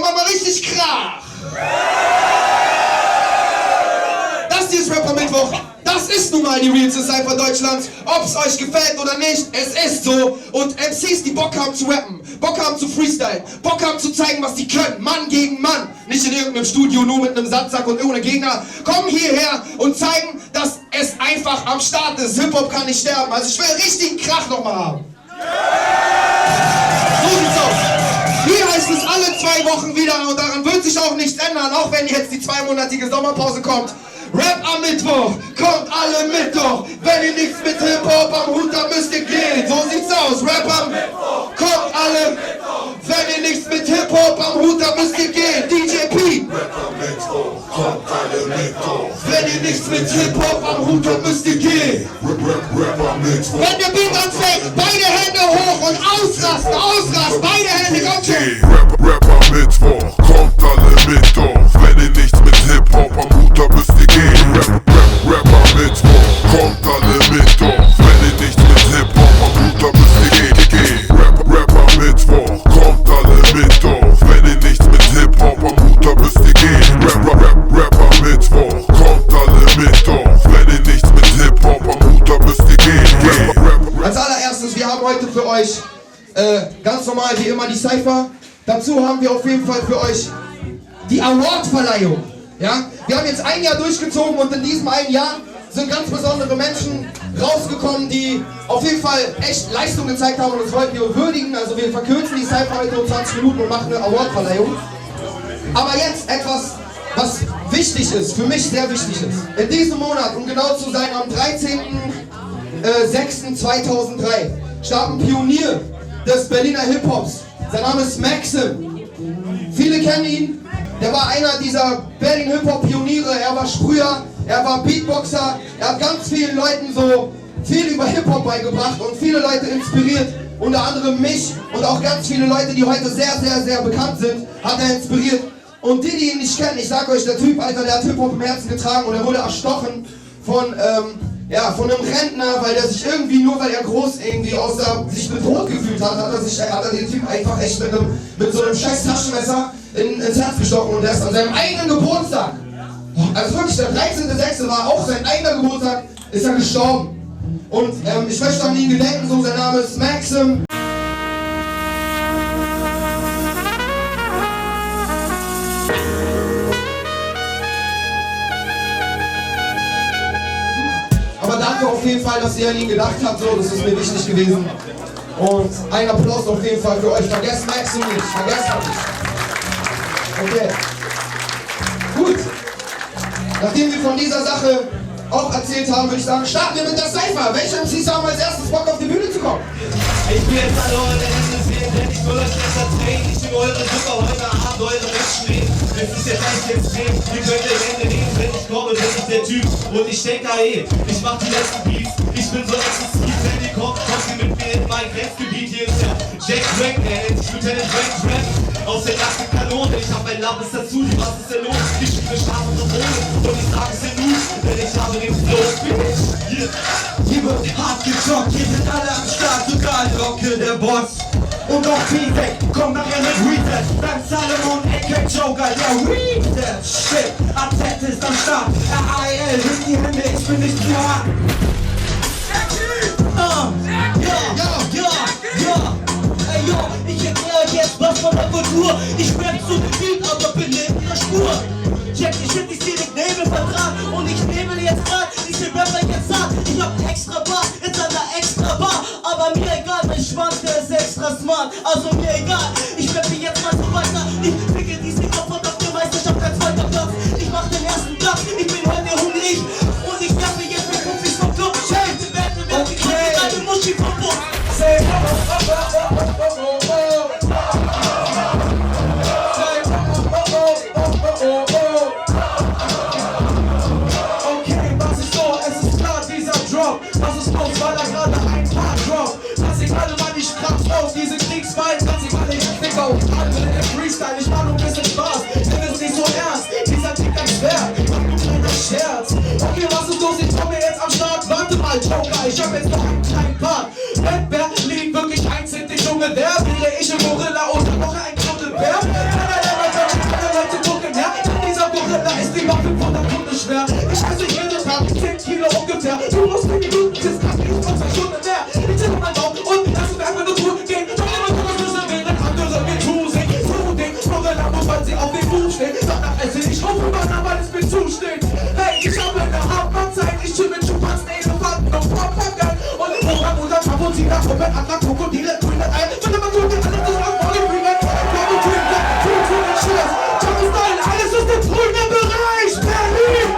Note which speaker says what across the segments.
Speaker 1: mach mal richtig Krach. Das hier ist Rapper Mittwoch. Das ist nun mal die realste Cypher Deutschlands. Ob's euch gefällt oder nicht, es ist so. Und MCs, die Bock haben zu rappen, Bock haben zu freestylen, Bock haben zu zeigen, was die können. Mann gegen Mann. Nicht in irgendeinem Studio, nur mit einem Sandsack und ohne Gegner. Kommen hierher und zeigen, dass es einfach am Start ist. Hip-Hop kann nicht sterben. Also ich will richtigen Krach nochmal haben. So sieht's aus. Hier heißt es alle 2 Wochen wieder und daran wird sich auch nichts ändern, auch wenn jetzt die 2-monatige Sommerpause kommt. Rap am Mittwoch, kommt alle mit doch. Wenn ihr nichts mit Hip-Hop am Hut habt, müsst ihr gehen. So sieht's aus. Rap am Mittwoch, kommt alle. Wenn ihr nichts mit Hip-Hop am Hut habt, müsst ihr gehen. DJ P. Rap am Mittwoch, kommt alle mit doch. Wenn ihr nichts mit Hip-Hop am Hut habt, müsst ihr gehen. Rap am Mittwoch. Wenn der Beat anfängt, beide Hände hoch und ausrasten. Beide Hände, kommt schon.
Speaker 2: Rap am Mittwoch, kommt alle mit doch. Wenn ihr nichts mit Hip-Hop am Hut habt, müsst ihr gehen. Rap am Mittwoch, kommt alle mit doch. Wenn ihr nichts mit Hip-Hop am Hut habt, müsst ihr gehen. Rap am Mittwoch, kommt alle mit doch. Wenn ihr nichts mit Hip-Hop am Hut habt, müsst ihr gehen. Rap am Mittwoch, kommt alle mit doch. Wenn ihr nichts mit Hip-Hop am Hut habt, müsst ihr gehen.
Speaker 1: Als allererstes, wir haben heute für euch ganz normal wie immer die Cypher. Dazu haben wir auf jeden Fall für euch die Award-Verleihung. Ja? Wir haben jetzt ein Jahr durchgezogen und in diesem einen Jahr sind ganz besondere Menschen rausgekommen, die auf jeden Fall echt Leistung gezeigt haben und das wollten wir würdigen. Also wir verkürzen die Cypher heute um 20 Minuten und machen eine Award-Verleihung. Aber jetzt etwas, was wichtig ist, für mich sehr wichtig ist. In diesem Monat, um genau zu sein, am 13.06.2003 starb ein Pionier des Berliner Hip-Hops. Sein Name ist Maxim. Viele kennen ihn. Der war einer dieser Berlin Hip-Hop-Pioniere. Er war Sprüher, er war Beatboxer. Er hat ganz vielen Leuten so viel über Hip-Hop beigebracht und viele Leute inspiriert. Unter anderem mich und auch ganz viele Leute, die heute sehr, sehr, sehr bekannt sind, hat er inspiriert. Und die ihn nicht kennen, ich sag euch, der Typ, Alter, der hat Hip-Hop im Herzen getragen und er wurde erstochen von einem Rentner, weil der sich irgendwie, nur weil er groß irgendwie sich bedroht gefühlt hat, hat er den Typ einfach echt mit so einem scheiß Taschenmesser ins Herz gestochen und der ist an seinem eigenen Geburtstag, also wirklich der 13.06. war auch sein eigener Geburtstag, ist er gestorben. Und ich möchte an ihn gedenken, so sein Name ist Maxim. Aber danke auf jeden Fall, dass ihr an ihn gedacht habt, so, das ist mir wichtig gewesen. Und ein Applaus auf jeden Fall für euch. Vergesst Maxim nicht, vergesst das nicht. Okay. Gut. Nachdem wir von dieser Sache auch erzählt haben, würde ich sagen, starten wir mit der Cypher. Welche MCs haben als erstes Bock auf die Bühne zu kommen?
Speaker 3: Ich bin jetzt alle eure Hände sehen, denn ich will euch besser drehen. Ich bin eure Zucker, heute Abend eure Menschen reden. Es ist jetzt echt extrem, ihr könnt die Hände nehmen, wenn ich komme, bin ich der Typ. Und ich denke ich mach die letzten Beats. Ich bin so exzessiv, wenn ihr kommt ihr mit mir in mein Grenzgebiet. Hier ist der Jack Drake, der nennt sich Lieutenant Drake. Aus der nackten Kanone, ich hab mein Lappes dazu, die was ist denn los? Ich spiele scharfe Drohne und ich sag es dir nun, denn ich habe den Flow, Bitch. Hier wird hart gezockt, hier sind alle am Start, sogar Rocke, der Boss. Und auch Feedback, komm nachher mit Reset. Dank Salomon, Ecke, Joker, der Reset. Shit, AZ ist am Start, RAL, in die Hände, ich bin nicht zu hart. Ey yo, ich erkläre jetzt was von der Kultur. Ich werd zu gefühlt, aber bin in der Spur. Check die Shit, ich seh den Nebelvertrag und ich nebel jetzt grad, ich seh Rapper jetzt hart. Ich hab extra Bar, jetzt an der extra Bar. Aber mir egal, mein Schwanz, der ist extra smart. Also mir egal, ich rappe jetzt mal so weiter. Ich picke die Sticker von auf der Meisterschaft als zweiter Platz. Ich mach den ersten Platz, ich bin heute hungrig. Und ich rappe jetzt mit Profis vom Club. Change the battle, wenn ich eine Muschi vom Bus. Say okay, was ist so? Es ist klar, dieser Drop. Was ist los, weil da gerade ein paar Drop. Lass ich alle mal die Straße auf, diese Kriegswein. Lass ich alle Hektik auf, andere in Freestyle. Ich mach nur ein bisschen Spaß, nimm es nicht so ernst. Dieser Tick ganz schwer, mach nur kleiner Scherz. Okay, was ist los? Ich komme jetzt am Start. Warte mal, Joker, ich hab jetzt noch einen kleinen Part. Wer liegt wirklich einzeln, Junge? Der wäre ich im Gorilla oder noch ein Knuddelbär?
Speaker 4: 10 Kilo ungefähr. Du musst mir Minuten, das kostet nicht noch 2 Stunden mehr. Ich tippe mein Baum und lass uns einfach nur tun gehen. Doch immer so Schlüssel während andere mir zusehen. Frudig, Schmuggeln ab, weil sie auf dem Buch stehen. Danach esse ich auf und Banner, weil es mir zusteht. Hey, ich hab eine Hartmannzeit, ich chill mit Schuhpassen, Elefanten und Papageien. Und im Programm unser Kapuziner, Robert, Adler, Krokodile, grüne Ei. Wenn man tut, alles ist auf Volley bringen. Alles ist im grünen Bereich, Berlin!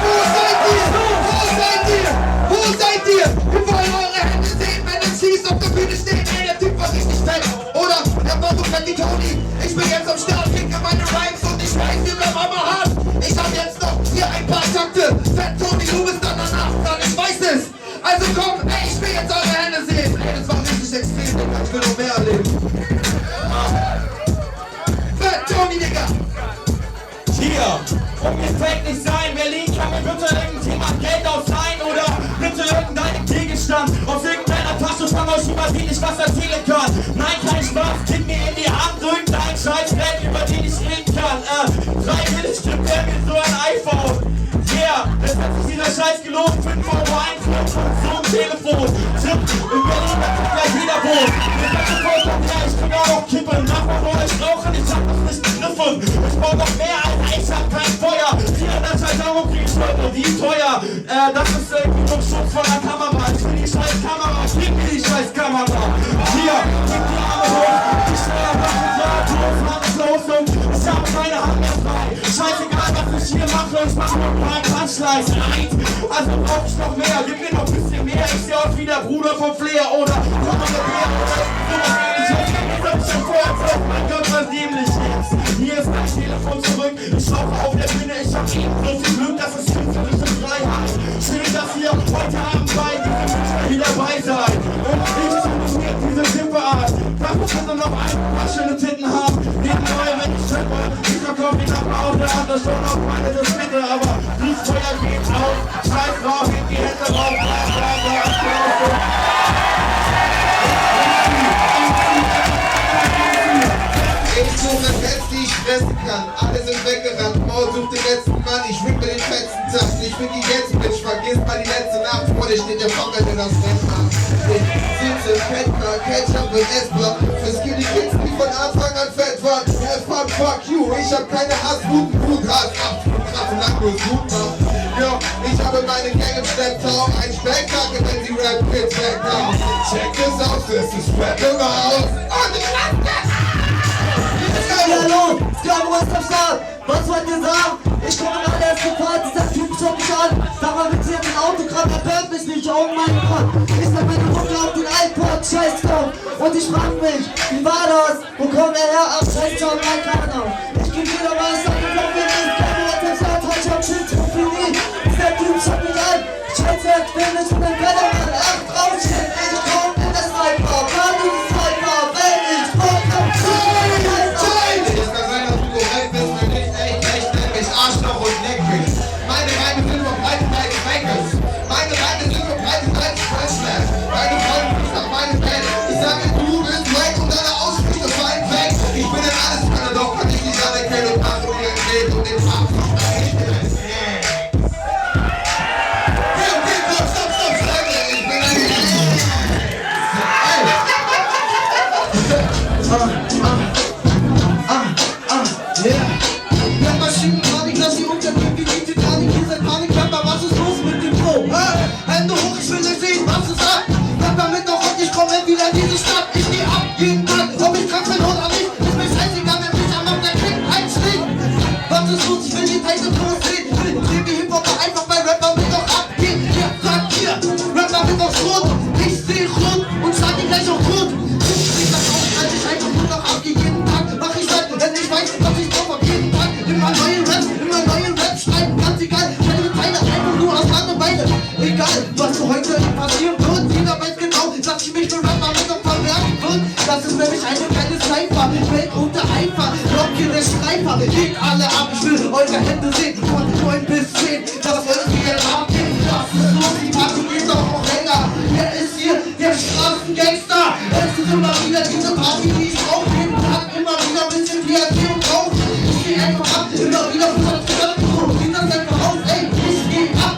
Speaker 1: Wo seid ihr? Wo seid ihr? Wo seid ihr? Wir wollen eure Hände sehen, wenn es hieß, auf der Bühne stehen. Ey, der Typ war richtig fett. Oder der Motto Fetti Tony. Ich bin jetzt am Start, krieg meine Rhymes und ich weiß, wir bleiben aber hart. Ich hab jetzt noch hier ein paar Takte. Fett Tony, du bist dann danach dran, ich weiß es. Also komm, ey, ich will jetzt eure Hände sehen. Ey, das war richtig extrem, Digga. Ich will noch mehr erleben. Fett Tony, Digga.
Speaker 4: Hier, und mir fällt nicht sein, Berlin kann mir bitte irgendjemand Geld ausleihen oder bitte irgendeinen Gegenstand aus irgendeiner Tasche von euch, über den ich was erzählen kann. Nein, kein Spaß, gib mir in die Hand irgendein Scheißdreck, über den ich reden kann. Freiwillig gibt er mir so ein iPhone. Yeah, es hat sich dieser Scheiß gelohnt, 5 € Einfluss und so ein Telefon. Tipp, in Berlin, da kann ja jeder wohnen. Mir sagt sofort, ja, ich kann auch noch kippen. Nachbar oder ich rauchen, ich hab das nicht begriffen. Ich brauch noch mehr, Alter, ich hab kein Feuer. 400 € krieg ich heute, die ist teuer. Das ist irgendwie nur Schutz von der Kamera. Ich will die scheiß Kamera, gib mir die scheiß Kamera. Hier, gib die Arme hoch. Ich steuer was mit Radios, alles los und ich habe keine Hand mehr frei. Scheißegal, was ich hier mache, ich mach nur ein paar Punchlights. Also brauch ich noch mehr, gib mir noch ein bisschen mehr. Ich seh aus wie der Bruder vom Flair oder von der Bär oder sowas ähnliches. Das hab ich schon vorher gesagt, mein Gott, was dämlich jetzt. Hier ist mein Telefon zurück, ich rauche auf der Bühne, ich hab eben so viel Glück, das ist künstlerische Freiheit. Schön, dass ihr heute Abend bei diesem Künstler hier dabei seid. Und ich zelebriere diese Tippeart. Dafür könnt ihr noch ein paar schöne Titten haben. Neben euch, wenn ich tippe, ich verkaufe die Kappe auf der andere schon auf meine das Mitte, aber dieses Feuer geht auf. Scheiß drauf, hebt die Hände rauf,
Speaker 5: Ich suche Fans, die ich fressen kann. Alle sind weggerannt, Maul sucht den letzten Mann. Ich wippe den fetzen Tag, ich bin die jetzt, Bitch. Vergiss mal die letzte Nacht, vor dir steht der Fucker, der das Rennen hat. Ich sitze im Fettbar, Ketchup und Essbar. Für Skinny Kids, die von Anfang an fett waren. Fuck you, ich hab keine Hasswut, Bluthass. Kraft lang nur super. Ja, ich habe meine Gang im Schlepptau. Ein Spektakel, wenn sie Rap Kids weghauen. Check es aus, das ist Rap im Haus. Und ich lass das!
Speaker 6: Hallo, Skavo ist am Start. Was wollt ihr sagen? Ich komme nach der ersten Fahrt, dieser Typ schaut mich an. Sag mal, mit dem Autogramm, er hört mich nicht, oh mein Gott. Ich sag meine Mutter auf den iPod, scheiß drauf. Und ich frag mich, wie war das? Wo kommt er her? Ach, scheiß drauf, mein Kanal. Ich geb wieder mal, ich sag, ich glaub mir nicht. Skavo ist am Start, ich hab Schild für ihn. Dieser Typ schaut mich an. Scheiße, ich will nicht von dem Kellermann. Ach, drauf steht, ich komm in das iPod. Mann, dieses iPod, ey, ich komm,
Speaker 5: Arschloch und Neckfisch. Meine Reime sind nur breite Seite Makers. Meine Reime sind nur breite Seite Freshman. Meine Freunde bist nach meinem Bett. Ich sage, du bist weg und deine Aussprüche fallen weg. Ich bin in alles drin, doch kann ich nicht anerkennen und mach um ihren Geld und den Tag. Ich bin ein Stopp, ich bin ein Ja, Maschinen. Lass die untergehen wie die Titanic, ihr seid Panikramper, was ist los mit dem Flow? Hände hoch, ich will nicht sehen, was ist ab? Rapper mit noch und ich komme wieder in diese Stadt. Ich geh ab, jeden Tag, ob ich krank bin oder nicht. Ist mir scheißegal, wenn mich am Abend der Krieg einschlägt. Was ist los, ich will die Teile groß sehen. Will die Hip-Hopper einfach bei Rapper mit noch abgehen. Ja, sagt ihr, Rapper mit noch Schrot. Ich seh rot und schlag ihn gleich auch tot. Ich seh das auf, als ich einfach nur noch abgehe. Jeden Tag mach ich das, denn ich weiß, was ich drauf hab. Jeden Tag immer neuen Rap schreiben, ganz egal, keine Teile, einfach nur aus Langeweile. Egal, was so heute passieren wird, jeder weiß genau, dass ich mich für Rapper mit noch verwerten wird. Das ist nämlich eine kleine Cypher, Welt unter Eifer, Rock hier der Schreiber, geht alle ab, ich will eure Hände sehen, von 9 bis 10, das wollt ihr abgehen, was ist los, die Party geht doch noch länger, wer ist hier der Straßengangster? Es ist immer wieder diese Party, die ich brauch, jeden Tag immer wieder ein bisschen DRT und Rauch. Ich geh einfach ab, immer wieder von der Tür, geht das einfach auf, ey, ich geh ab.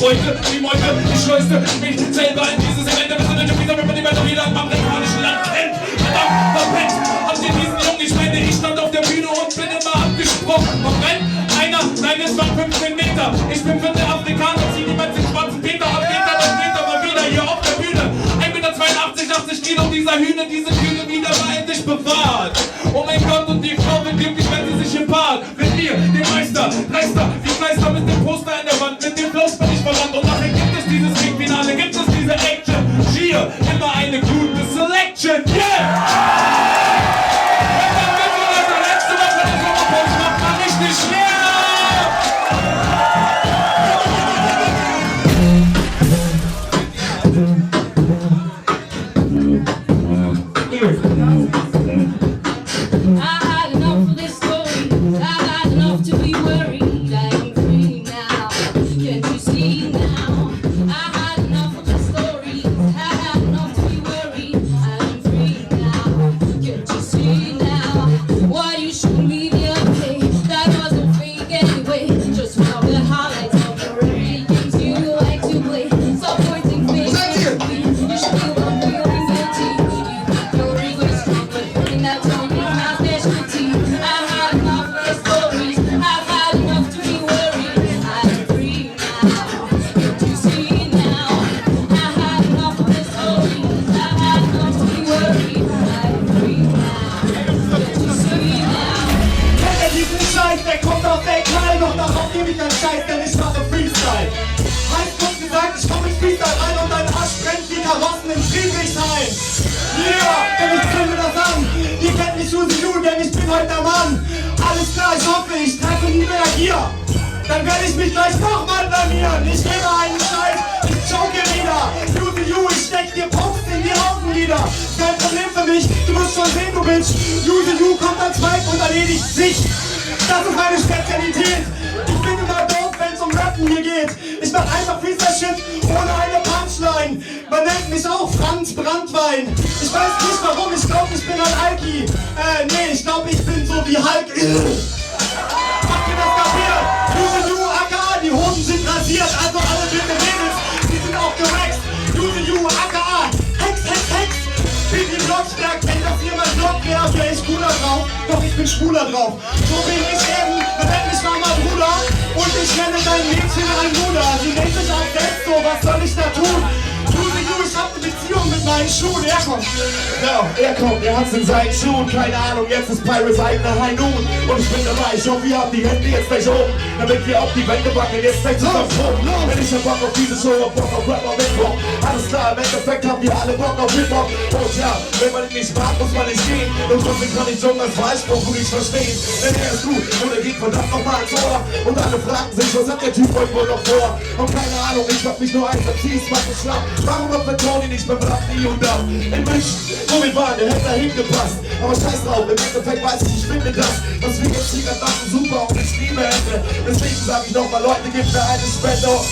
Speaker 4: Beute, die Meute, die Schleuse, mich selber in dieses Event, wir sind in dieser Welt, die man doch wieder im amerikanischen Land kennt. Verdammt, verpennt, habt ihr diesen Jungen, ich meine, ich stand auf der Bühne und bin immer abgesprochen. Moment, einer, nein, es waren 15 Meter. Ich bin für den Afrikaner, zieh niemals den schwarzen Peter ab, geht dann und geht aber wieder hier auf der Bühne. 1,82 Meter, 80 Kilo, dieser Hühner, diese Kühne wieder war endlich bewahrt. Oh mein Gott, und die Frau wird glücklich, wenn sie sich paart. Mit mir, dem Meister, Meister, wie Meister mit dem Poster in der Wand, mit dem Flows bin ich verwandt. Und nachher gibt es dieses Ringfinale, gibt es diese Action. Hier, immer eine gute Selection, yeah! Alles klar, ich hoffe, ich treffe nie mehr hier. Dann werde ich mich gleich nochmal blamieren. Ich gebe einen Scheiß, ich choke wieder. Ich steck dir Punkt in die Augenlider. Kein Problem für mich, du musst schon sehen, du Bitch. kommt als Vibe und erledigt sich. Das ist meine Spezialität. Ich bin immer doof, wenn's um Rappen hier geht. Ich mach einfach Freestyle-Shit ohne eine Punchline. Man nennt mich auch Franz Brandwein. Ich weiß nicht warum, ich glaub, ich bin ein Alki. Nee, ich glaub, ich bin so wie Hulk. Habt ihr das kapiert? aka, die Hosen sind rasiert. Also alle wilde Mädels, die sind auch gewaxt. aka, Hex, Hex, Hex. Wie die Blockstärk, wenn das hier mein Block wäre, wär ich cooler drauf. Doch ich bin schwuler drauf. So bin ich eben, man nennt mich Mama Bruder. Und ich nenne dein Mädchen ein Bruder. Sie nennt sich auch selbst so, was soll ich da tun? Ich hab eine Beziehung mit meinen Schuhen. Er kommt.
Speaker 3: Ja, er kommt, er hat's in seinen Schuhen. Keine Ahnung, jetzt ist Pirates eigener High Noon. Und ich bin dabei, ich hoffe, ihr habt die Hände jetzt gleich oben, damit wir auf die Wände backen, jetzt gleich zusammen proben. Wenn ich hab Bock auf diese Show, hab Bock auf Rap, auf Hip-Hop. Alles klar, im Endeffekt haben wir alle Bock auf Hip-Hop. Und ja, wenn man ihn nicht mag, muss man nicht gehen. Und trotzdem kann ich Jungen als Freispruch gut nicht verstehen. Denn er ist gut und er geht verdammt nochmal ins Ohr. Und alle fragen sich, was hat der Typ heute wohl noch vor? Und keine Ahnung, ich hab mich nur ein vertieft, was ich schlapp. Warum hat Tony nicht beim Rap nie und da? In München, wo wir waren, der hätte da hingepasst. Aber scheiß drauf, im Endeffekt weiß ich finde das, was wir jetzt hier gerade machen, super und ich liebe Ende. Deswegen sag ich nochmal, Leute, gebt mir eine Spende. Oh,